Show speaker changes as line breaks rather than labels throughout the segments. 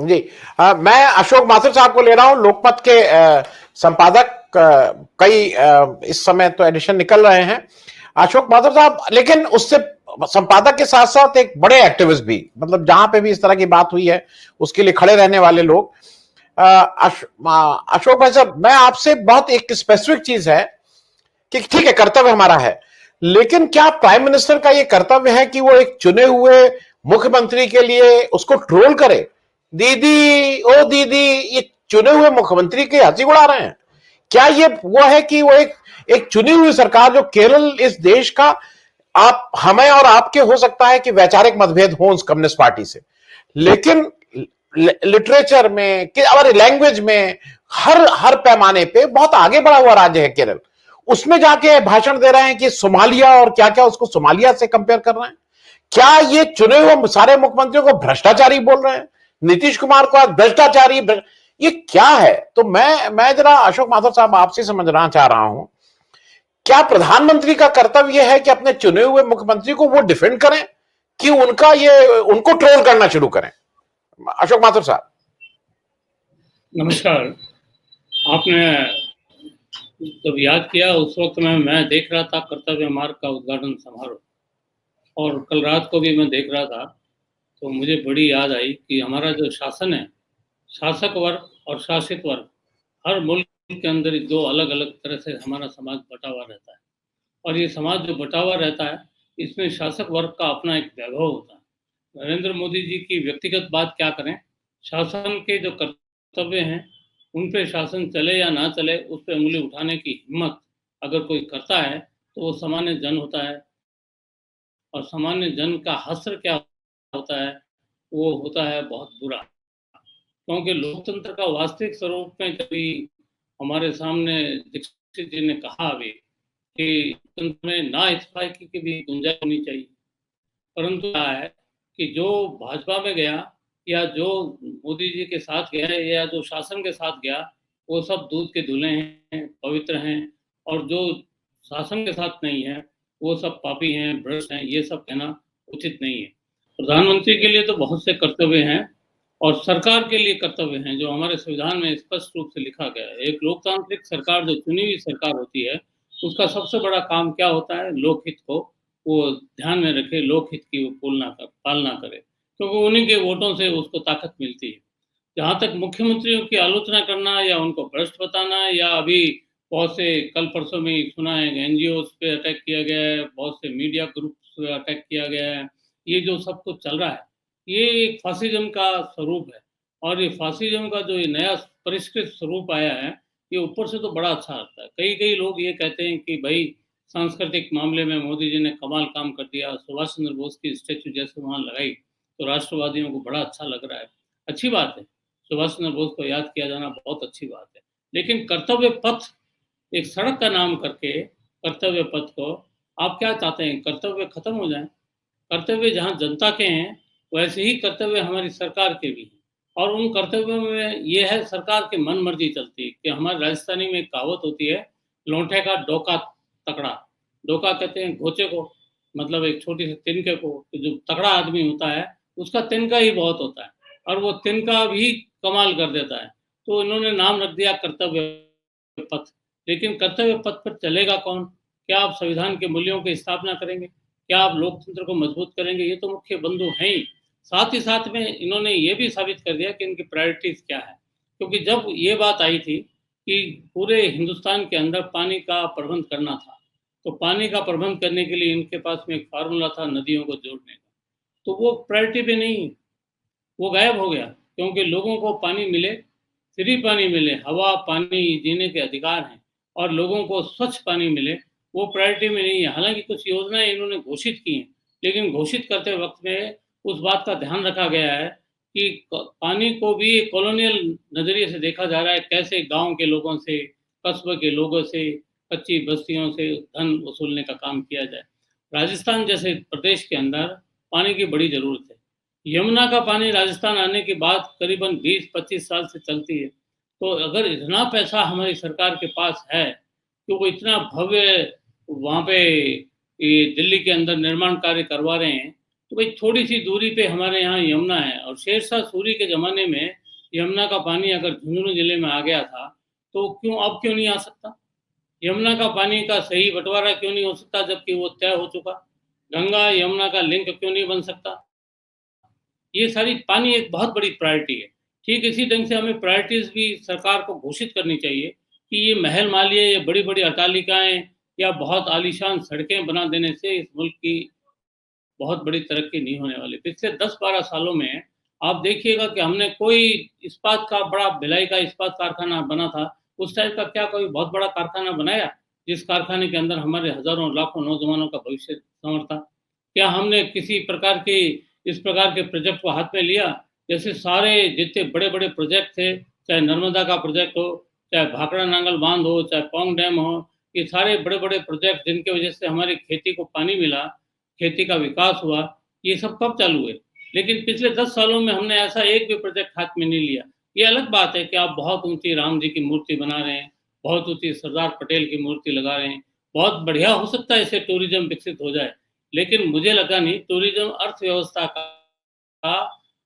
जी। मैं अशोक माथुर साहब को ले रहा हूं, लोकमत के संपादक। कई इस समय तो एडिशन निकल रहे हैं अशोक माथुर साहब, लेकिन उससे संपादक के साथ साथ एक बड़े एक्टिविस्ट भी, मतलब जहां पे भी इस तरह की बात हुई है उसके लिए खड़े रहने वाले लोग। अशोक भाई साहब, मैं आपसे बहुत एक स्पेसिफिक चीज है कि ठीक है, कर्तव्य हमारा है, लेकिन क्या प्राइम मिनिस्टर का यह कर्तव्य है कि वो एक चुने हुए मुख्यमंत्री के लिए उसको ट्रोल करे? दीदी ओ दीदी, ये चुने हुए मुख्यमंत्री की हंसी उड़ा रहे हैं। क्या ये वो है कि वो एक चुनी हुई सरकार, जो केवल इस देश का, आप हमें और आपके हो सकता है कि वैचारिक मतभेद हो उस कम्युनिस्ट पार्टी से, लेकिन लिटरेचर में, हमारे लैंग्वेज में, हर हर पैमाने पे बहुत आगे बढ़ा हुआ राज्य है केरल। उसमें जाके भाषण दे रहे हैं कि सोमालिया और क्या क्या, उसको सोमालिया से कंपेयर कर रहे हैं। क्या ये चुने हुए सारे मुख्यमंत्रियों को भ्रष्टाचारी बोल रहे हैं? नीतीश कुमार को आज भ्रष्टाचारी, ये क्या है? तो मैं जरा अशोक माथुर साहब आपसे समझना चाह रहा हूं, क्या प्रधानमंत्री का कर्तव्य यह है कि अपने चुने हुए मुख्यमंत्री को वो डिफेंड करें, कि उनको ट्रोल करना शुरू करें? अशोक माथुर साहब।
नमस्कार। आपने जब याद किया उस वक्त मैं देख रहा था कर्तव्य मार्ग का उद्घाटन समारोह, और कल रात को भी मैं देख रहा था, तो मुझे बड़ी याद आई कि हमारा जो शासन है, शासक वर्ग और शासित वर्ग, हर मुल्क के अंदर दो अलग अलग तरह से हमारा समाज बटा हुआ रहता है। और ये समाज जो बटा हुआ रहता है, इसमें शासक वर्ग का अपना एक वैभव होता है। नरेंद्र मोदी जी की व्यक्तिगत बात क्या करें, शासन के जो कर्तव्य हैं उन पे शासन चले या ना चले, उस पर उंगली उठाने की हिम्मत अगर कोई करता है तो वो सामान्य जन होता है। और सामान्य जन का हश्र क्या होता है, वो होता है बहुत बुरा। क्योंकि लोकतंत्र का वास्तविक स्वरूप में कभी हमारे सामने दीक्षित जी ने कहा अभी कि लोकतंत्र में ना इस्तीफे की भी गुंजाइश होनी चाहिए, परंतु क्या है कि जो भाजपा में गया या जो मोदी जी के साथ गया या जो शासन के साथ गया, वो सब दूध के धुले हैं, पवित्र हैं, और जो शासन के साथ नहीं है वो सब पापी हैं, भ्रष्ट हैं। ये सब कहना उचित नहीं है। प्रधानमंत्री के लिए तो बहुत से कर्तव्य हैं और सरकार के लिए कर्तव्य हैं, जो हमारे संविधान में स्पष्ट रूप से लिखा गया है। एक लोकतांत्रिक सरकार, जो चुनी हुई सरकार होती है, उसका सबसे बड़ा काम क्या होता है, लोकहित को वो ध्यान में रखे, लोकहित की वो पालना करे, क्योंकि उन्हीं के वोटों से उसको ताकत मिलती है। जहाँ तक मुख्यमंत्रियों की आलोचना करना या उनको भ्रष्ट बताना, या अभी बहुत से कल परसों में ही सुना है एनजीओ पे अटैक किया गया है, बहुत से मीडिया ग्रुप्स पे अटैक किया गया है, ये जो सब कुछ चल रहा है, ये एक फासिज्म का स्वरूप है। और ये फासिज्म का जो ये नया परिष्कृत स्वरूप आया है, ये ऊपर से तो बड़ा अच्छा लगता है। कई कई लोग ये कहते हैं कि भाई सांस्कृतिक मामले में मोदी जी ने कमाल काम कर दिया, सुभाष चंद्र बोस की स्टैचू जैसे वहाँ लगाई तो राष्ट्रवादियों को बड़ा अच्छा लग रहा है। अच्छी बात है, सुभाष चंद्र बोस को याद किया जाना बहुत अच्छी बात है, लेकिन कर्तव्य पथ, एक सड़क का नाम करके कर्तव्य पथ को आप क्या चाहते हैं, कर्तव्य खत्म हो जाए? कर्तव्य जहाँ जनता के हैं वैसे ही कर्तव्य हमारी सरकार के भी हैं, और उन कर्तव्यों में ये है सरकार की मन मर्जी चलती है। कि हमारे राजस्थानी में एक कहावत होती है, लौंठे का डोका तकड़ा। डोका कहते हैं घोचे को, मतलब एक छोटी सी तिनके को। जो तगड़ा आदमी होता है उसका तिनका ही बहुत होता है, और वो तिनका भी कमाल कर देता है। तो इन्होंने नाम रख दिया कर्तव्य पथ। लेकिन कर्तव्य पथ पर चलेगा कौन? क्या आप संविधान के मूल्यों की स्थापना करेंगे? क्या आप लोकतंत्र को मजबूत करेंगे? ये तो मुख्य बंधु हैं ही। साथ ही साथ में इन्होंने ये भी साबित कर दिया कि इनकी प्रायोरिटीज क्या है। क्योंकि जब ये बात आई थी कि पूरे हिंदुस्तान के अंदर पानी का प्रबंध करना था, तो पानी का प्रबंध करने के लिए इनके पास में एक फार्मूला था नदियों को जोड़ने का, तो वो प्रायोरिटी पे नहीं, वो गायब हो गया। क्योंकि लोगों को पानी मिले, फ्री पानी मिले, हवा पानी जीने के अधिकार हैं, और लोगों को स्वच्छ पानी मिले, वो प्रायोरिटी में नहीं है। हालांकि कुछ योजनाएं इन्होंने घोषित की हैं, लेकिन घोषित करते वक्त में उस बात का ध्यान रखा गया है कि पानी को भी कॉलोनियल नज़रिए से देखा जा रहा है, कैसे गांव के लोगों से, कस्बे के लोगों से, कच्ची बस्तियों से धन वसूलने का काम किया जाए। राजस्थान जैसे प्रदेश के अंदर पानी की बड़ी ज़रूरत है। यमुना का पानी राजस्थान आने की बात करीबन 20-25 साल से चलती है। तो अगर इतना पैसा हमारी सरकार के पास है कि वो इतना भव्य वहाँ पे ये दिल्ली के अंदर निर्माण कार्य करवा रहे हैं, तो भाई थोड़ी सी दूरी पे हमारे यहाँ यमुना है, और शेरशाह सूरी के ज़माने में यमुना का पानी अगर झुंझुनू जिले में आ गया था, तो अब क्यों नहीं आ सकता? यमुना का पानी का सही बंटवारा क्यों नहीं हो सकता, जबकि वो तय हो चुका? गंगा यमुना का लिंक क्यों नहीं बन सकता? ये सारी पानी एक बहुत बड़ी प्रायोरिटी है। ठीक इसी ढंग से हमें प्रायोरिटीज़ भी सरकार को घोषित करनी चाहिए कि ये महल मालिया, ये बड़ी-बड़ी अट्टालिकाएँ या बहुत आलीशान सड़कें बना देने से इस मुल्क की बहुत बड़ी तरक्की नहीं होने वाली। पिछले 10-12 सालों में आप देखिएगा कि हमने कोई इस्पात का बड़ा, भिलाई का इस्पात कारखाना बना था, उस टाइप का क्या कोई बहुत बड़ा कारखाना बनाया, जिस कारखाने के अंदर हमारे हज़ारों लाखों नौजवानों का भविष्य संवर था? क्या हमने किसी प्रकार की इस प्रकार के प्रोजेक्ट को हाथ में लिया? जैसे सारे जितने बड़े-बड़े प्रोजेक्ट थे, चाहे नर्मदा का प्रोजेक्ट हो, चाहे भाखड़ा नांगल बांध हो, चाहे पौंग डैम हो, ये सारे बड़े-बड़े प्रोजेक्ट जिनकी वजह से हमारी खेती को पानी मिला, खेती का विकास हुआ, ये सब कब चालू हुए? लेकिन पिछले 10 सालों में हमने ऐसा एक भी प्रोजेक्ट हाथ में नहीं लिया। ये अलग बात है कि आप बहुत ऊँची राम जी की मूर्ति बना रहे हैं, बहुत ऊँची सरदार पटेल की मूर्ति लगा रहे हैं, बहुत बढ़िया हो सकता है इससे टूरिज़्म विकसित हो जाए, लेकिन मुझे लगा नहीं टूरिज़्म अर्थव्यवस्था का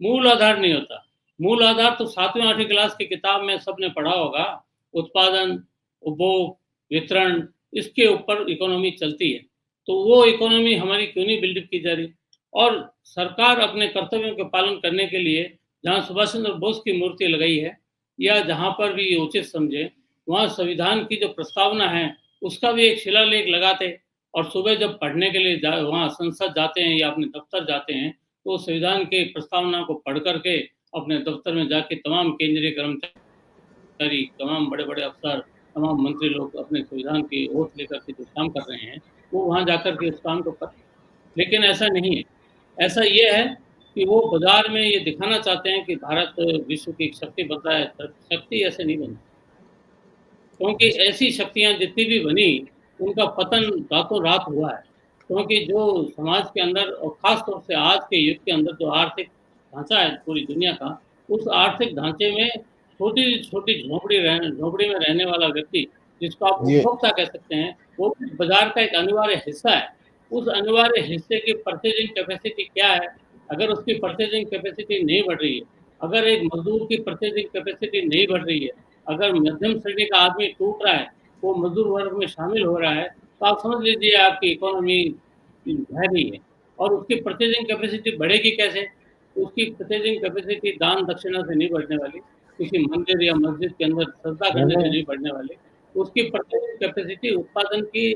मूल आधार नहीं होता। मूल आधार तो 7वीं 8वीं क्लास की किताब में सबने पढ़ा होगा, उत्पादन, उपभोग, वितरण, इसके ऊपर इकोनॉमी चलती है। तो वो इकोनॉमी हमारी क्यों नहीं बिल्डअप की जा रही? और सरकार अपने कर्तव्यों के पालन करने के लिए जहाँ सुभाष चंद्र बोस की मूर्ति लगाई है, या जहाँ पर भी ये उचित समझे, वहाँ संविधान की जो प्रस्तावना है, उसका भी एक शिलालेख लगाते, और सुबह जब पढ़ने के लिए वहाँ संसद जाते हैं या अपने दफ्तर जाते हैं, तो संविधान के प्रस्तावना को पढ़ करके अपने दफ्तर में जाके तमाम केंद्रीय कर्मचारी, तमाम बड़े-बड़े अफ़सर, तमाम मंत्री लोग अपने संविधान की ओथ लेकर के जो काम कर रहे हैं, वो वहाँ जाकर के उस काम को करें। लेकिन ऐसा नहीं है। ऐसा ये है कि वो बाज़ार में ये दिखाना चाहते हैं कि भारत विश्व की एक शक्ति बन रहा है, शक्ति ऐसे नहीं बनी। क्योंकि ऐसी शक्तियाँ जितनी भी बनी, उनका पतन रातों-रात हुआ है। क्योंकि जो समाज के अंदर, और ख़ास तौर से आज के युग के अंदर जो आर्थिक ढाँचा है पूरी दुनिया का, उस आर्थिक ढाँचे में छोटी-छोटी झोंपड़ी में रहने वाला व्यक्ति, जिसको आप
ये
उपभोक्ता कह सकते हैं, वो भी बाज़ार का एक अनिवार्य हिस्सा है। उस अनिवार्य हिस्से की परचेज़िंग कैपेसिटी क्या है? अगर उसकी परचेज़िंग कैपेसिटी नहीं बढ़ रही है, अगर एक मज़दूर की परचेज़िंग कैपेसिटी नहीं बढ़ रही है, अगर मध्यम श्रेणी का आदमी टूट रहा है, वो मज़दूर वर्ग में शामिल हो रहा है, तो आप समझ लीजिए आपकी इकोनॉमी ढह गई है। और उसकी परचेज़िंग कैपेसिटी बढ़ेगी कैसे? उसकी परचेज़िंग कैपेसिटी दान दक्षिणा से नहीं बढ़ने वाली, किसी मंदिर या मस्जिद के अंदर श्रद्धा करने से नहीं बढ़ने वाली। उसकी परचेज़िंग कैपेसिटी उत्पादन की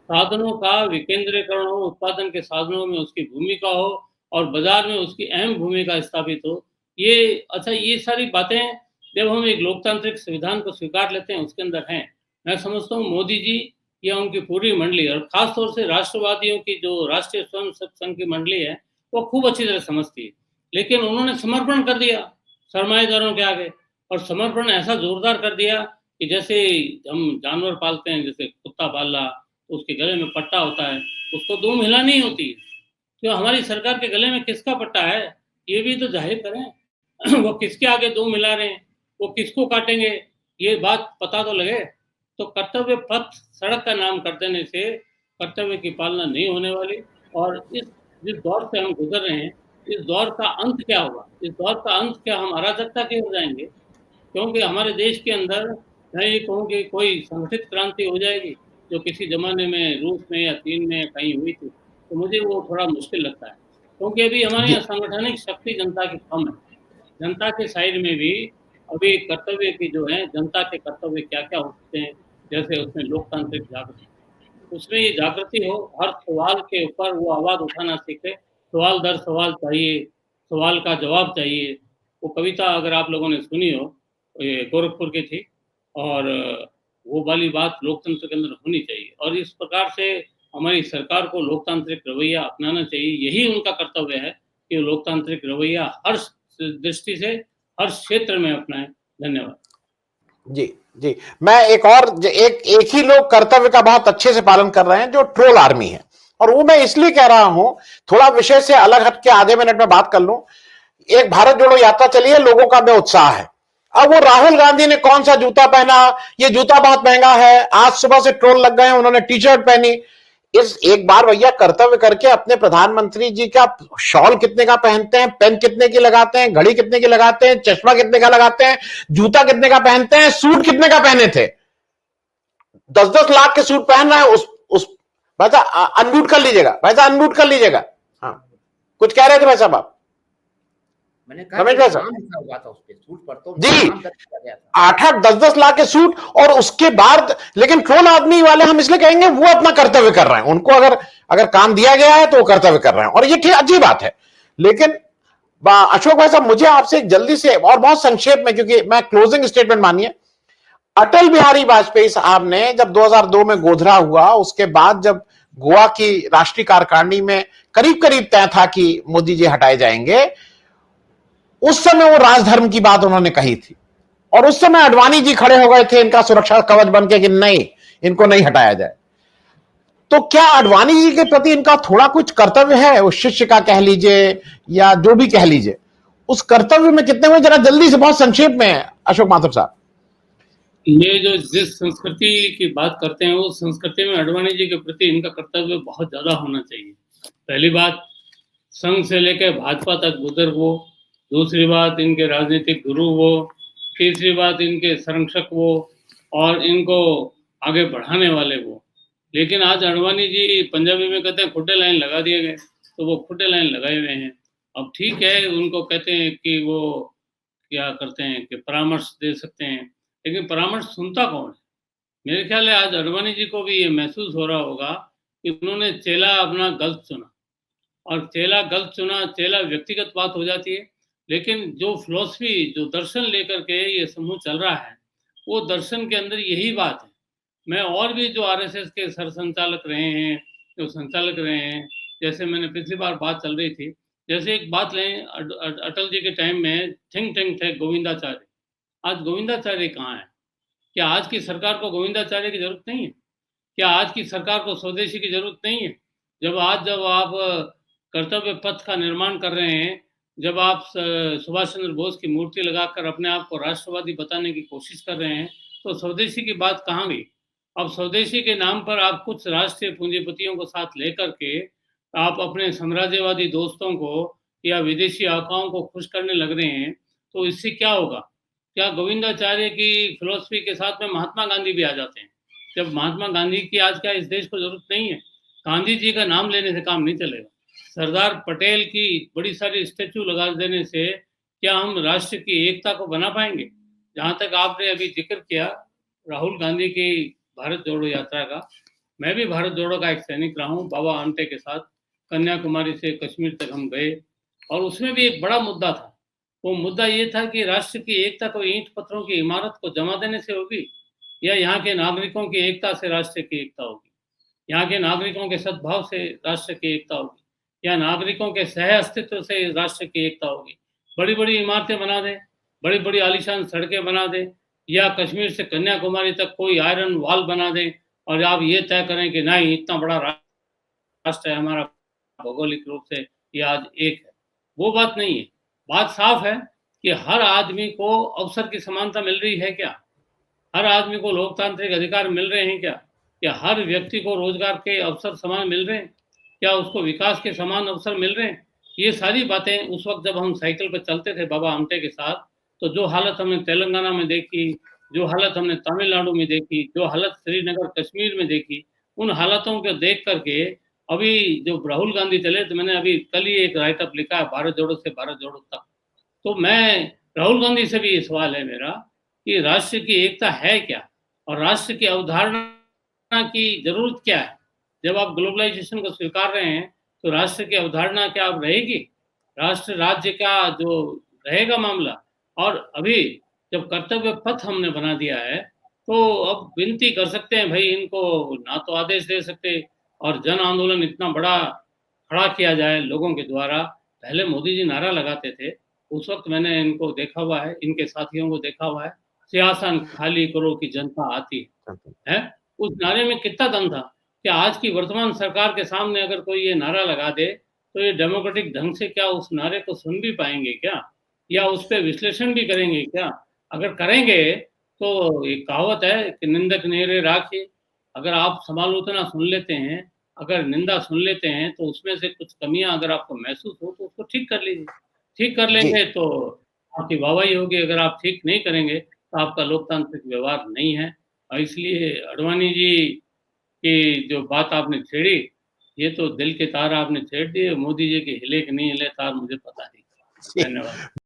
साधनों का विकेंद्रीकरण हो, उत्पादन के साधनों में उसकी भूमिका हो, और बाज़ार में उसकी अहम भूमिका स्थापित हो। ये सारी बातें जब हम एक लोकतांत्रिक संविधान को स्वीकार लेते हैं, उसके अंदर हैं। मैं समझता हूँ मोदी जी या उनकी पूरी मंडली, और ख़ास तौर से राष्ट्रवादियों की जो राष्ट्रीय स्वयंसेवक संघ की मंडली है, वो खूब अच्छी तरह समझती है। लेकिन उन्होंने समर्पण कर दिया सरमाएदारों के आगे, और समर्पण ऐसा ज़ोरदार कर दिया कि जैसे हम जानवर पालते हैं, जैसे कुत्ता पाल रहा, तो उसके गले में पट्टा होता है, उसको दूम हिलानी ही होती है। तो हमारी सरकार के गले में किसका पट्टा है, ये भी तो ज़ाहिर करें। वो किसके आगे दूम हिला रहे हैं, वो किसको काटेंगे, ये बात पता तो लगे। तो कर्तव्य पथ सड़क का नाम कर देने से कर्तव्य की पालना नहीं होने वाली। और जिस दौर से हम गुजर रहे हैं, इस दौर का अंत क्या होगा? इस दौर का अंत क्या हम अराजकता के हो जाएँगे? क्योंकि हमारे देश के अंदर मैं ये कहूँ कि कोई संगठित क्रांति हो जाएगी, जो किसी ज़माने में रूस में या चीन में कहीं हुई थी, तो मुझे वो थोड़ा मुश्किल लगता है। क्योंकि अभी हमारे यहाँ संगठनिक शक्ति जनता की कम है। जनता के साइड में भी अभी कर्तव्य की जो है, जनता के कर्तव्य क्या-क्या हो सकते हैं, जैसे उसमें लोकतांत्रिक जागृति, उसमें ये जागृति हो, हर सवाल के ऊपर वो आवाज़ उठाना सीखे, सवाल दर सवाल चाहिए, सवाल का जवाब चाहिए। वो कविता अगर आप लोगों ने सुनी हो, ये गोरखपुर की थी, और वो वाली बात लोकतंत्र के अंदर होनी चाहिए, और इस प्रकार से हमारी सरकार को लोकतांत्रिक रवैया अपनाना चाहिए। यही उनका कर्तव्य है कि वो लोकतांत्रिक रवैया हर दृष्टि से, हर क्षेत्र में अपनाएं। धन्यवाद।
जी जी, मैं एक ही लोग कर्तव्य का बहुत अच्छे से पालन कर रहे हैं, जो ट्रोल आर्मी है। और वो मैं इसलिए कह रहा हूं, थोड़ा विषय से अलग हट के आधे मिनट में बात कर लूं। एक भारत जोड़ो यात्रा चली है, लोगों का में उत्साह है। अब वो राहुल गांधी ने कौन सा जूता पहना, ये जूता बहुत महंगा है, आज सुबह से ट्रोल लग गए हैं, उन्होंने टी शर्ट पहनी। इस एक बार भैया कर्तव्य करके अपने प्रधानमंत्री जी का शॉल कितने का पहनते हैं, पेन कितने की लगाते हैं, घड़ी कितने की लगाते हैं, चश्मा कितने का लगाते हैं, जूता कितने का पहनते हैं, सूट कितने का पहने थे? 10-10 लाख के सूट पहन रहे हैं। उस भाई साहब अनम्यूट कर लीजिएगा, भाई साहब अनम्यूट कर लीजिएगा। हाँ, कुछ कह रहे थे भाई साहब आप?
मैंने कहा
रमेश
कि
भाई साहब
नाम लिखा हुआ था उसपे, सूट पर तो
जी,
नाम दर्ज किया गया था।
8-10 लाख के सूट, और उसके बाद लेकिन ट्रोल आदमी वाले हम इसलिए कहेंगे वो अपना कर्तव्य कर रहे हैं, उनको अगर अगर काम दिया गया है तो वो कर्तव्य कर रहे हैं, और ये ठीक अच्छी बात है। लेकिन अशोक भाई साहब, मुझे आपसे एक जल्दी से और बहुत संक्षेप में, क्योंकि मैं क्लोजिंग स्टेटमेंट मानिए, अटल बिहारी वाजपेयी साहब ने जब 2002 में गोधरा हुआ, उसके बाद जब गोवा की राष्ट्रीय कार्यकारिणी में करीब करीब तय था कि मोदी जी हटाए जाएंगे, उस समय वो राजधर्म की बात उन्होंने कही थी, और उस समय अडवाणी जी खड़े हो गए थे इनका सुरक्षा कवच बन के कि नहीं, इनको नहीं हटाया जाए। तो क्या अडवाणी जी के प्रति इनका थोड़ा कुछ कर्तव्य है, उस शिष्य का कह लीजिए या जो भी कह लीजिए, उस कर्तव्य में कितने हुए, जरा जल्दी से बहुत संक्षेप में अशोक माथुर साहब।
ये जो जिस संस्कृति की बात करते हैं, उस संस्कृति में अडवाणी जी के प्रति इनका कर्तव्य बहुत ज्यादा होना चाहिए। पहली बात, संघ से लेकर भाजपा तक बुजुर्ग वो, दूसरी बात इनके राजनीतिक गुरु वो, तीसरी बात इनके संरक्षक वो, और इनको आगे बढ़ाने वाले वो। लेकिन आज अडवाणी जी, पंजाबी में कहते हैं खुटे लाइन लगा दिए गए, तो वो खुटे लाइन लगाए हुए हैं। अब ठीक है, उनको कहते हैं कि वो क्या करते हैं कि परामर्श दे सकते हैं, लेकिन परामर्श सुनता कौन है? मेरे ख्याल है आज अडवाणी जी को भी ये महसूस हो रहा होगा कि उन्होंने चेला अपना गलत चुना, और चेला गलत चुना, चेला व्यक्तिगत बात हो जाती है, लेकिन जो फिलॉसफी, जो दर्शन लेकर के ये समूह चल रहा है, वो दर्शन के अंदर यही बात है। मैं और भी जो आरएसएस के सरसंचालक रहे हैं, जो संचालक रहे हैं, जैसे मैंने पिछली बार बात चल रही थी, जैसे एक बात लें, अटल जी के टाइम में थिंक टैंक थे गोविंदाचार्य। आज गोविंदाचार्य कहाँ है? क्या आज की सरकार को गोविंदाचार्य की जरूरत नहीं है? क्या आज की सरकार को स्वदेशी की जरूरत नहीं है? जब आप कर्तव्य पथ का निर्माण कर रहे हैं, जब आप सुभाष चंद्र बोस की मूर्ति लगाकर अपने आप को राष्ट्रवादी बताने की कोशिश कर रहे हैं, तो स्वदेशी की बात कहाँ गई? अब स्वदेशी के नाम पर आप कुछ राष्ट्रीय पूंजीपतियों को साथ लेकर के आप अपने साम्राज्यवादी दोस्तों को या विदेशी आकाओं को खुश करने लग रहे हैं, तो इससे क्या होगा? क्या गोविंदाचार्य की फिलॉसफी के साथ में महात्मा गांधी भी आ जाते हैं? जब महात्मा गांधी की आज क्या इस देश को जरूरत नहीं है? गांधी जी का नाम लेने से काम नहीं चलेगा। सरदार पटेल की बड़ी सारी स्टेचू लगा देने से क्या हम राष्ट्र की एकता को बना पाएंगे? जहां तक आपने अभी जिक्र किया राहुल गांधी की भारत जोड़ो यात्रा का, मैं भी भारत जोड़ो का एक सैनिक रहा हूँ। बाबा आमटे के साथ कन्याकुमारी से कश्मीर तक हम गए, और उसमें भी एक बड़ा मुद्दा था। वो मुद्दा ये था कि राष्ट्र की एकता को ईंट पत्थरों की इमारत को जमा देने से होगी, या यहाँ के नागरिकों की एकता से राष्ट्र की एकता होगी? यहाँ के नागरिकों के सद्भाव से राष्ट्र की एकता होगी, या नागरिकों के सह अस्तित्व से राष्ट्र की एकता होगी? बड़ी बड़ी इमारतें बना दें, बड़ी बड़ी आलीशान सड़कें बना दें, या कश्मीर से कन्याकुमारी तक कोई आयरन वॉल बना दें, और आप ये तय करें कि नहीं, इतना बड़ा राष्ट्र है हमारा, भौगोलिक रूप से ये आज एक है। वो बात नहीं है। बात साफ है कि हर आदमी को अवसर की समानता मिल रही है क्या? हर आदमी को लोकतांत्रिक अधिकार मिल रहे हैं क्या? क्या हर व्यक्ति को रोजगार के अवसर समान मिल रहे हैं? क्या उसको विकास के समान अवसर मिल रहे हैं? ये सारी बातें उस वक्त जब हम साइकिल पर चलते थे बाबा आमटे के साथ, तो जो हालत हमने तेलंगाना में देखी, जो हालत हमने तमिलनाडु में देखी, जो हालत श्रीनगर कश्मीर में देखी, उन हालातों को देख करके अभी जो राहुल गांधी चले, तो मैंने अभी कल ही एक राइटअप लिखा है, भारत जोड़ो से भारत जोड़ो तक। तो मैं राहुल गांधी से भी ये सवाल है मेरा कि राष्ट्र की एकता है क्या, और राष्ट्र की अवधारणा की जरूरत क्या है? जब आप ग्लोबलाइजेशन को स्वीकार रहे हैं, तो राष्ट्र की अवधारणा क्या अब रहेगी? राष्ट्र राज्य का जो रहेगा मामला? और अभी जब कर्तव्य पथ हमने बना दिया है, तो अब विनती कर सकते हैं भाई, इनको ना तो आदेश दे सकते, और जन आंदोलन इतना बड़ा खड़ा किया जाए लोगों के द्वारा। पहले मोदी जी नारा लगाते थे, उस वक्त मैंने इनको देखा हुआ है, इनके साथियों को देखा हुआ है, सियासन खाली करो कि जनता आती है। उस नारे में कितना दम था? कि आज की वर्तमान सरकार के सामने अगर कोई ये नारा लगा दे, तो ये डेमोक्रेटिक ढंग से क्या उस नारे को सुन भी पाएंगे क्या, या उस पर विश्लेषण भी करेंगे क्या? अगर करेंगे तो एक कहावत है कि निंदक नेरे राखी। अगर आप समालोचना सुन लेते हैं, अगर निंदा सुन लेते हैं तो उसमें से कुछ कमियां अगर आपको महसूस हो तो उसको ठीक कर लीजिए। ठीक कर लेंगे तो आपकी वाहवाही होगी, अगर आप ठीक नहीं करेंगे तो आपका लोकतांत्रिक व्यवहार नहीं है। और इसलिए अडवाणी जी की जो बात आपने छेड़ी, ये तो दिल के तार आपने छेड़ दिए। मोदी जी के हिले कि नहीं हिले तार मुझे पता नहीं। धन्यवाद।